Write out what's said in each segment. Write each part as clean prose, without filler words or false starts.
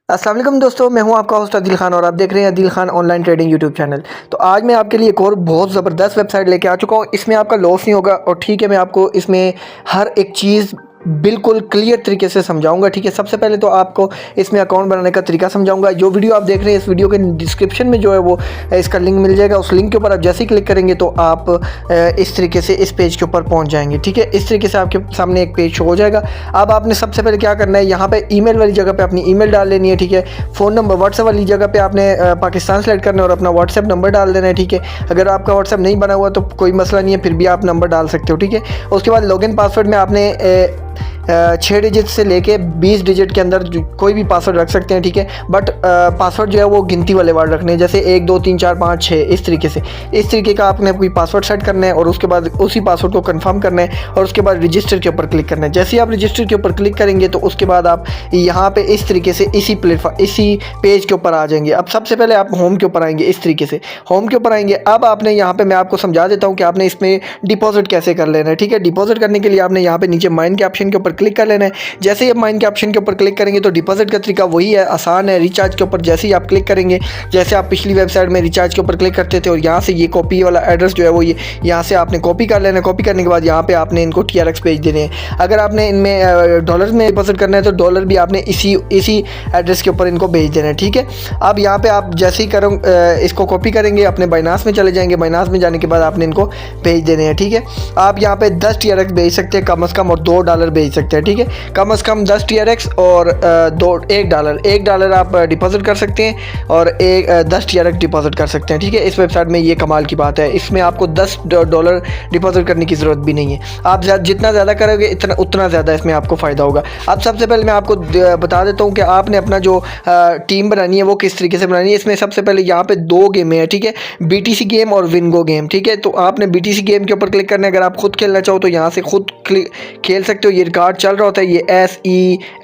अस्सलाम वालेकुम दोस्तों, मैं हूं आपका होस्ट अदिल खान और आप देख रहे हैं Adil Khan online trading YouTube channel. तो आज मैं आपके लिए एक और बहुत ज़बरदस्त वेबसाइट लेके आ चुका हूं। इसमें आपका लॉस नहीं होगा और ठीक है, मैं आपको इसमें हर एक चीज़ बिल्कुल क्लियर तरीके से समझाऊंगा। ठीक है, सबसे पहले तो आपको इसमें अकाउंट बनाने का तरीका समझाऊंगा। जो वीडियो आप देख रहे हैं इस वीडियो के डिस्क्रिप्शन में जो है वो इसका लिंक मिल जाएगा। उस लिंक के ऊपर आप जैसे ही क्लिक करेंगे तो आप इस तरीके से इस पेज के ऊपर पहुंच जाएंगे। ठीक है, इस तरीके से आपके सामने एक पेज शो हो जाएगा। अब आपने सबसे पहले क्या करना है, यहाँ पे ईमेल वाली जगह पे अपनी ईमेल डाल लेनी है। ठीक है, फ़ोन नंबर व्हाट्सएप वाली जगह पे आपने पाकिस्तान सेलेक्ट करना है और अपना व्हाट्सएप नंबर डाल देना है। ठीक है, अगर आपका व्हाट्सएप नहीं बना हुआ तो कोई मसला नहीं है, फिर भी आप नंबर डाल सकते हो। ठीक है, उसके बाद लॉगिन पासवर्ड में आपने 6 डिजिट से लेके 20 डिजिट के अंदर कोई भी पासवर्ड रख सकते हैं। ठीक है, बट पासवर्ड जो है वो गिनती वाले वर्ड रखने हैं, जैसे 1 2 3 4 5 6 इस तरीके का आपने कोई पासवर्ड सेट करना है और उसके बाद उसी पासवर्ड को कंफर्म करना है और उसके बाद रजिस्टर के ऊपर क्लिक करना है। जैसे ही आप रजिस्टर के ऊपर क्लिक करेंगे तो उसके बाद आप यहाँ पे इस तरीके से इसी पेज के ऊपर आ जाएंगे। अब सबसे पहले आप होम के ऊपर आएंगे, इस तरीके से होम के ऊपर आएंगे। अब आपने यहाँ पे मैं आपको समझा देता हूँ कि आपने इसमें डिपॉजिट कैसे कर लेना है। ठीक है, डिपॉजिट करने के लिए आपने यहाँ पे नीचे माइन के ऑप्शन के ऊपर क्लिक कर लेना है। जैसे ही आप माइन के ऑप्शन के ऊपर क्लिक करेंगे तो डिपॉजिट का तरीका वही है, आसान है। रिचार्ज के ऊपर जैसे ही आप क्लिक करेंगे, जैसे आप पिछली वेबसाइट में रिचार्ज के ऊपर क्लिक करते थे और यहाँ से ये कॉपी वाला एड्रेस जो है वो ये यहाँ से आपने कॉपी कर लेना है। कॉपी करने के बाद यहाँ पे आपने इनको TRX भेज देने हैं। अगर आपने इनमें डॉलर में डिपॉजिट करना है तो डॉलर भी आपने इसी एड्रेस के ऊपर इनको भेज देना है। ठीक है, अब यहाँ पे आप जैसे ही इसको कॉपी करेंगे अपने बाइनास में चले जाएंगे। बाइनास में जाने के बाद आपने इनको भेज देने हैं। ठीक है, आप यहाँ पे 10 TRX भेज सकते हैं कम से कम और $2 भेज सकते हैं। ठीक है, कम से कम 10 TRX और $1 आप डिपॉजिट कर सकते हैं और 10 TRX डिपॉजिट कर सकते हैं। ठीक है, इस वेबसाइट में ये कमाल की बात है, इसमें आपको $10 डिपॉजिट करने की ज़रूरत भी नहीं है। आप जितना ज़्यादा करोगे उतना ज़्यादा इसमें आपको फ़ायदा होगा। अब सबसे पहले मैं आपको बता देता हूँ कि आपने अपना जो टीम बनानी है वो किस तरीके से बनानी है। इसमें सबसे पहले यहाँ पे 2 गेमें हैं। ठीक है, BTC गेम और विंगो गेम। ठीक है, तो आपने BTC गेम के ऊपर क्लिक करना है। अगर आप खुद खेलना चाहो तो यहाँ से खुद खेल सकते हो। ये रिकॉर्ड चल रहा होता है, ये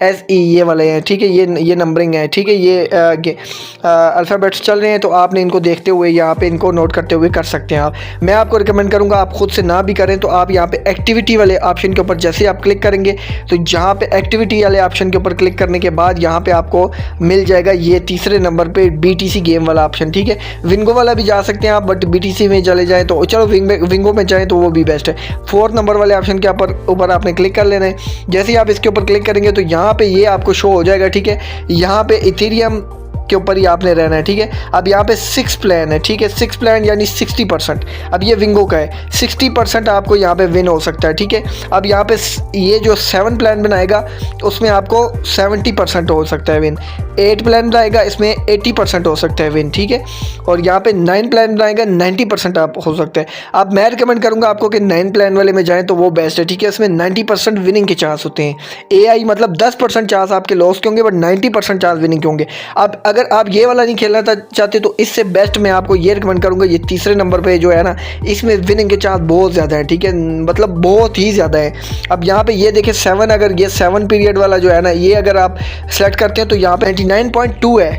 SE ये वाले हैं। ठीक है, ये नंबरिंग है। ठीक है, ये अल्फ़ाबेट्स चल रहे हैं, तो आपने इनको देखते हुए यहाँ पे इनको नोट करते हुए कर सकते हैं आप। मैं आपको रिकमेंड करूँगा आप खुद से ना भी करें तो आप यहाँ पे एक्टिविटी वाले ऑप्शन के ऊपर जैसे आप क्लिक करेंगे तो जहाँ पे एक्टिविटी वाले ऑप्शन के ऊपर क्लिक करने के बाद यहाँ पे आपको मिल जाएगा ये तीसरे नंबर पे BTC गेम वाला ऑप्शन। ठीक है, विंगो वाला भी जा सकते हैं आप, बट BTC में चले जाएँ तो चलो विंगो में जाएँ तो वो भी बेस्ट है। 4 नंबर वाले ऑप्शन के ऊपर आपने क्लिक कर लेना है। जैसे ही आप इसके ऊपर क्लिक करेंगे तो यहाँ पे ये आपको शो हो जाएगा। ठीक है, यहाँ पे इथेरियम के ऊपर ही आपने रहना है। ठीक है, अब यहाँ पे 6 प्लान है। ठीक है, 6 प्लान यानी 60%। अब ये विंगो का है, 60% आपको यहाँ पे विन हो सकता है। ठीक है, अब यहाँ पे ये जो 7 प्लान बनाएगा उसमें आपको 70% हो सकता है विन। 8 प्लान बनाएगा इसमें 80% हो सकता है विन। ठीक है, और यहाँ पे 9 प्लान बनाएगा 90% आप हो सकता है। अब मैं रिकमेंड करूँगा आपको कि 9 प्लान वाले में जाएँ तो वो बेस्ट है। ठीक है, इसमें 90% विनिंग के चांस होते हैं। AI मतलब 10% चांस आपके लॉस के होंगे बट 90% चांस विनिंग के होंगे। अब अगर आप ये वाला नहीं खेलना चाहते तो इससे बेस्ट मैं आपको ये रिकमेंड करूँगा, ये तीसरे नंबर पे जो है ना, इसमें विनिंग के चांस बहुत ज़्यादा है। ठीक है, मतलब बहुत ही ज़्यादा है। अब यहाँ पे ये देखिए 7, अगर ये 7 पीरियड वाला जो है ना, ये अगर आप सेलेक्ट करते हैं तो यहाँ पे 99.2 है,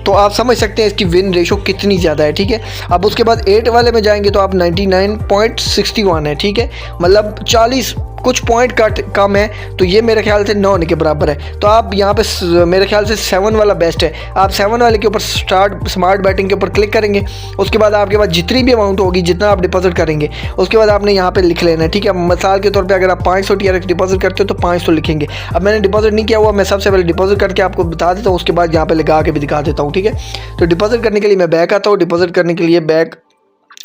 तो आप समझ सकते हैं इसकी विन रेशो कितनी ज़्यादा है। ठीक है, अब उसके बाद 8 वाले में जाएंगे तो आप 99.61 है। ठीक है, मतलब 40 कुछ पॉइंट कम है, तो ये मेरे ख्याल से 9 होने के बराबर है। तो आप यहाँ पे मेरे ख्याल से 7 वाला बेस्ट है। आप 7 वाले के ऊपर स्मार्ट बैटिंग के ऊपर क्लिक करेंगे, उसके बाद आपके पास जितनी भी अमाउंट होगी, जितना आप डिपॉजिट करेंगे, उसके बाद आपने यहाँ पे लिख लेना है। ठीक है, मिसाल के तौर पे अगर आप 500 TRX डिपॉजिट करते हो तो 500 लिखेंगे। अब मैंने डिपॉजिट नहीं किया हुआ, मैं सबसे पहले डिपॉजिट करके आपको बता देता हूँ, उसके बाद यहाँ पे लगा के भी दिखा देता हूँ। ठीक है, तो डिपॉजिट करने के लिए मैं बैक आता हूँ। डिपॉजिट करने के लिए बैक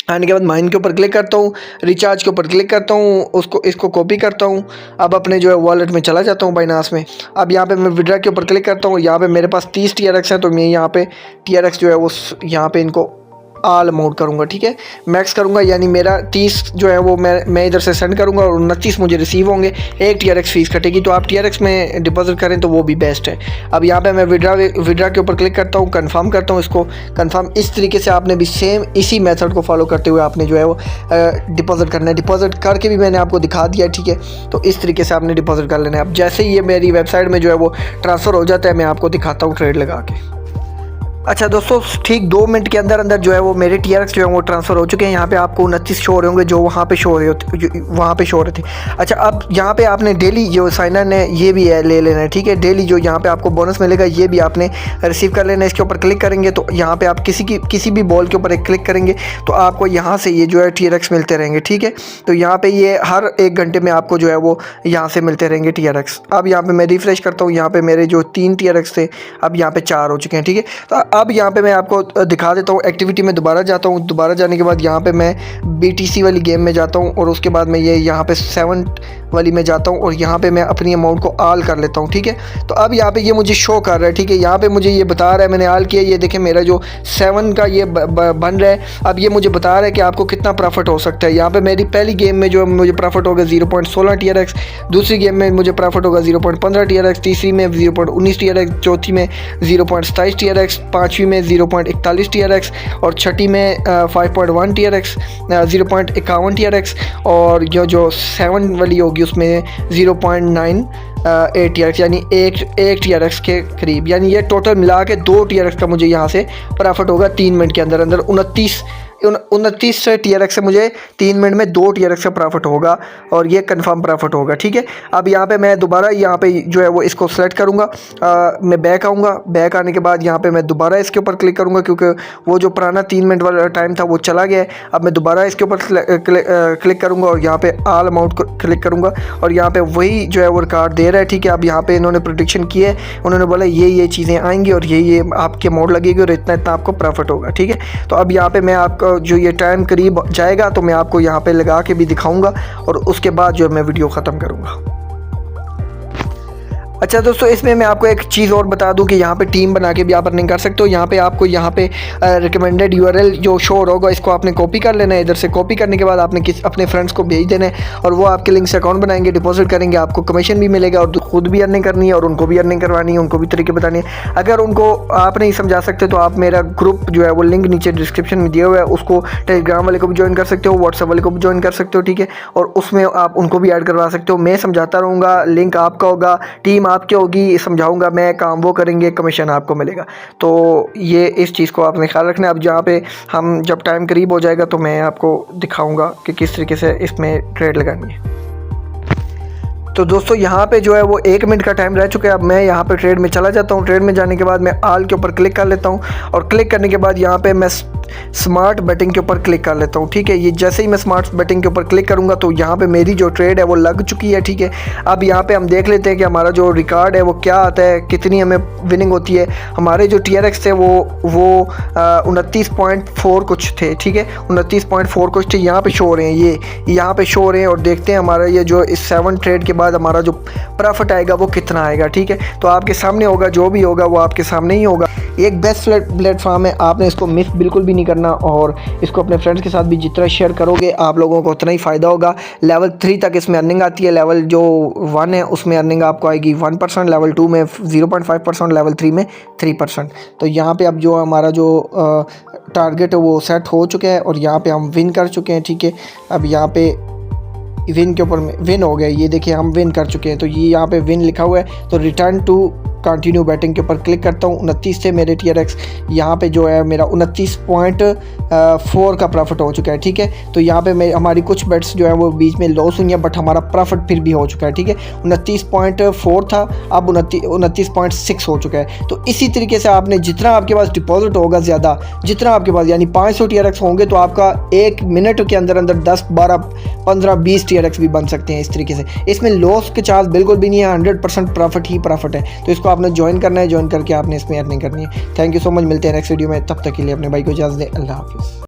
आने के बाद माइन के ऊपर क्लिक करता हूँ, रिचार्ज के ऊपर क्लिक करता हूँ, इसको कॉपी करता हूँ। अब अपने जो है वॉलेट में चला जाता हूँ बाइनास में। अब यहाँ पे मैं विड्रा के ऊपर क्लिक करता हूँ। यहाँ पे मेरे पास 30 TRX हैं, तो मैं यहाँ पे TRX जो है वो यहाँ पे इनको ऑल अमाउंट करूँगा। ठीक है, मैक्स करूँगा, यानी मेरा 30 जो है वो मैं इधर से सेंड करूँगा और 29 मुझे रिसीव होंगे। 1 TRX फीस कटेगी, तो आप TRX में डिपॉजिट करें तो वो भी बेस्ट है। अब यहाँ पे मैं विड्रा के ऊपर क्लिक करता हूँ, कंफर्म करता हूँ इसको। कंफर्म इस तरीके से आपने भी सेम इसी मेथड को फॉलो करते हुए आपने जो है वो डिपॉजिट करना है। डिपॉजिट करके भी मैंने आपको दिखा दिया। ठीक है, तो इस तरीके से आपने डिपॉजिट कर लेना है। अब जैसे ही ये मेरी वेबसाइट में जो है वो ट्रांसफ़र हो जाता है, मैं आपको दिखाता हूँ ट्रेड लगा के। अच्छा दोस्तों, ठीक 2 मिनट के अंदर अंदर जो है वो मेरे TRX जो है वो ट्रांसफ़र हो चुके हैं। यहाँ पे आपको 29 शो हो रहे होंगे जो वहाँ पे शो हो रहे होते, वहाँ पे शो हो रहे थे। अच्छा, अब यहाँ पे आपने डेली जो साइन इन है ये भी है ले लेना है, ठीक है। डेली जो यहाँ पे आपको बोनस मिलेगा ये भी आपने रिसीव कर लेना है। इसके ऊपर क्लिक करेंगे तो यहाँ पे आप किसी भी बॉल के ऊपर एक क्लिक करेंगे तो आपको यहाँ से ये जो है TRX मिलते रहेंगे, ठीक है। तो यहाँ पे ये हर 1 घंटे में आपको जो है वो यहाँ से मिलते रहेंगे TRX। अब यहाँ पे मैं रिफ्रेश करता हूँ, यहाँ पे मेरे जो 3 TRX थे अब यहाँ पे 4 हो चुके हैं, ठीक है। तो अब यहाँ पे मैं आपको दिखा देता हूँ। एक्टिविटी में दोबारा जाता हूँ, दोबारा जाने के बाद यहाँ पे मैं BTC वाली गेम में जाता हूँ और उसके बाद मैं ये यहाँ पे 7 वाली में जाता हूँ और यहाँ पे मैं अपनी अमाउंट को आल कर लेता हूँ, ठीक है। तो अब यहाँ पे ये मुझे शो कर रहा है, ठीक है। यहाँ पे मुझे ये बता रहा है मैंने आल किया, ये देखें मेरा जो 7 का ये बन रहा है। अब ये मुझे बता रहा है कि आपको कितना प्रॉफिट हो सकता है। यहाँ पे मेरी पहली गेम में जो मुझे प्रॉफिट होगा 0.16 TRX, दूसरी गेम में मुझे प्रॉफिट होगा 0.15 TRX, तीसरी में 0.19 TRX, चौथी में 0.27 TRX, पाँचवीं में 0.41 TRX और छठी में 5.1 TRX, 0.51 TRX और जो 7 वाली होगी उसमें 0.98 TRX, यानी एक TRX के करीब। यानी ये टोटल मिला के 2 TRX का मुझे यहाँ से प्रॉफिट होगा 3 मिनट के अंदर अंदर। 29 TRX से मुझे 3 मिनट में 2 TRX का प्रॉफिट होगा और ये कंफर्म प्रॉफिट होगा, ठीक है। अब यहाँ पे मैं दोबारा यहाँ पे जो है वो इसको सेलेक्ट करूँगा, मैं बैक आऊँगा। बैक आने के बाद यहाँ पे मैं दोबारा इसके ऊपर क्लिक करूँगा क्योंकि वो जो पुराना 3 मिनट वाला टाइम था वो चला गया है। अब मैं दोबारा इसके ऊपर क्लिक करूँगा और यहाँ पे ऑल अमाउंट को क्लिक करूँगा और यहाँ पे वही जो है वो रिकॉर्ड दे रहा है, ठीक है। अब यहाँ पे इन्होंने प्रेडिक्शन की है, उन्होंने बोला ये चीज़ें आएंगी और ये आपकी अमाउंट लगेगी और इतना आपको प्रॉफिट होगा, ठीक है। तो अब यहाँ पे मैं आपको जो ये टाइम करीब जाएगा तो मैं आपको यहाँ पे लगा के भी दिखाऊंगा और उसके बाद जो मैं वीडियो ख़त्म करूँगा। अच्छा दोस्तों, इसमें मैं आपको एक चीज़ और बता दूं कि यहाँ पे टीम बना के भी आप अर्निंग कर सकते हो। यहाँ पे आपको यहाँ पे रिकमेंडेड URL जो शो होगा इसको आपने कॉपी कर लेना है। इधर से कॉपी करने के बाद आपने अपने फ्रेंड्स को भेज देना है और वो आपके लिंक से अकाउंट बनाएंगे, डिपॉजिट करेंगे, आपको कमीशन भी मिलेगा और खुद भी अर्निंग करनी है और उनको भी अर्निंग करवानी है, उनको भी तरीके बतानी है। अगर उनको आप नहीं समझा सकते तो आप मेरा ग्रुप जो है वो लिंक नीचे डिस्क्रिप्शन में दिया हुआ है, उसको टेलीग्राम वाले को भी ज्वाइन कर सकते हो, व्हाट्सएप वाले को भी ज्वाइन कर सकते हो, ठीक है। और उसमें आप उनको भी ऐड करवा सकते हो। मैं समझाता रहूँगा, लिंक आपका होगा, टीम आपकी होगी, समझाऊंगा मैं, काम वो करेंगे, कमीशन आपको मिलेगा। तो ये इस चीज़ को आपने ख्याल रखना है। अब जहाँ पे हम जब टाइम करीब हो जाएगा तो मैं आपको दिखाऊंगा कि किस तरीके से इसमें ट्रेड लगानी है। तो दोस्तों यहाँ पे जो है वो 1 मिनट का टाइम रह चुका है। अब मैं यहाँ पे ट्रेड में चला जाता हूँ। ट्रेड में जाने के बाद मैं आल के ऊपर क्लिक कर लेता हूँ और क्लिक करने के बाद यहाँ पे मैं स्मार्ट बेटिंग के ऊपर क्लिक कर लेता हूँ, ठीक है। ये जैसे ही मैं स्मार्ट बेटिंग के ऊपर क्लिक करूँगा तो यहाँ पे मेरी जो ट्रेड है वो लग चुकी है, ठीक है। अब यहाँ पे हम देख लेते हैं कि हमारा जो रिकॉर्ड है वो क्या आता है, कितनी हमें विनिंग होती है। हमारे जो TRX थे वो 29.4 कुछ थे, ठीक है। 29.4 कुछ थे, यहाँ पे शो हो रहे हैं, ये यहाँ पे शो हो रहे हैं। और देखते हैं हमारा ये जो इस 7 ट्रेड के बाद हमारा जो प्रॉफिट आएगा वो कितना आएगा, ठीक है। तो आपके सामने होगा, जो भी होगा वो आपके सामने ही होगा। एक बेस्ट प्लेटफॉर्म है, आपने इसको मिस बिल्कुल भी नहीं करना और इसको अपने फ्रेंड्स के साथ भी जितना शेयर करोगे आप लोगों को उतना ही फ़ायदा होगा। लेवल 3 तक इसमें अर्निंग आती है। लेवल जो 1 है उसमें अर्निंग आपको आएगी 1%, लेवल 2 में 0.5%, लेवल 3 में 3%। तो यहाँ पे अब जो हमारा जो टारगेट है वो सेट हो चुका है और यहाँ पे हम विन कर चुके हैं, ठीक है। अब यहाँ पे विन के ऊपर विन हो गया, ये देखिए हम विन कर चुके हैं। तो ये यहाँ पे विन लिखा हुआ है, तो रिटर्न टू कंटिन्यू बैटिंग के ऊपर क्लिक करता हूँ। 29 से मेरे TRX यहाँ पे जो है मेरा 29.4 का प्रॉफिट हो चुका है, ठीक है। तो यहाँ पे हमारी कुछ बेट्स जो है वो बीच में लॉस हुई हैं बट हमारा प्रॉफिट फिर भी हो चुका है, ठीक है। 29.4 था, अब 29.6 हो चुका है। तो इसी तरीके से आपने जितना आपके पास डिपॉजिट होगा ज़्यादा, जितना आपके पास यानी 500 TRX होंगे तो आपका 1 मिनट के अंदर अंदर 10, 12, 15, 20 TRX भी बन सकते हैं इस तरीके से। इसमें लॉस के चांस बिल्कुल भी नहीं है, 100% प्रॉफिट ही प्रॉफिट है। तो इसको आपने ज्वाइन करना है, ज्वाइन करके आपने इसमें अर्निंग करनी है। थैंक यू सो मच, मिलते हैं नेक्स्ट वीडियो में। तब तक के लिए अपने भाई को इजाज़त दें। अल्लाह हाफिज़।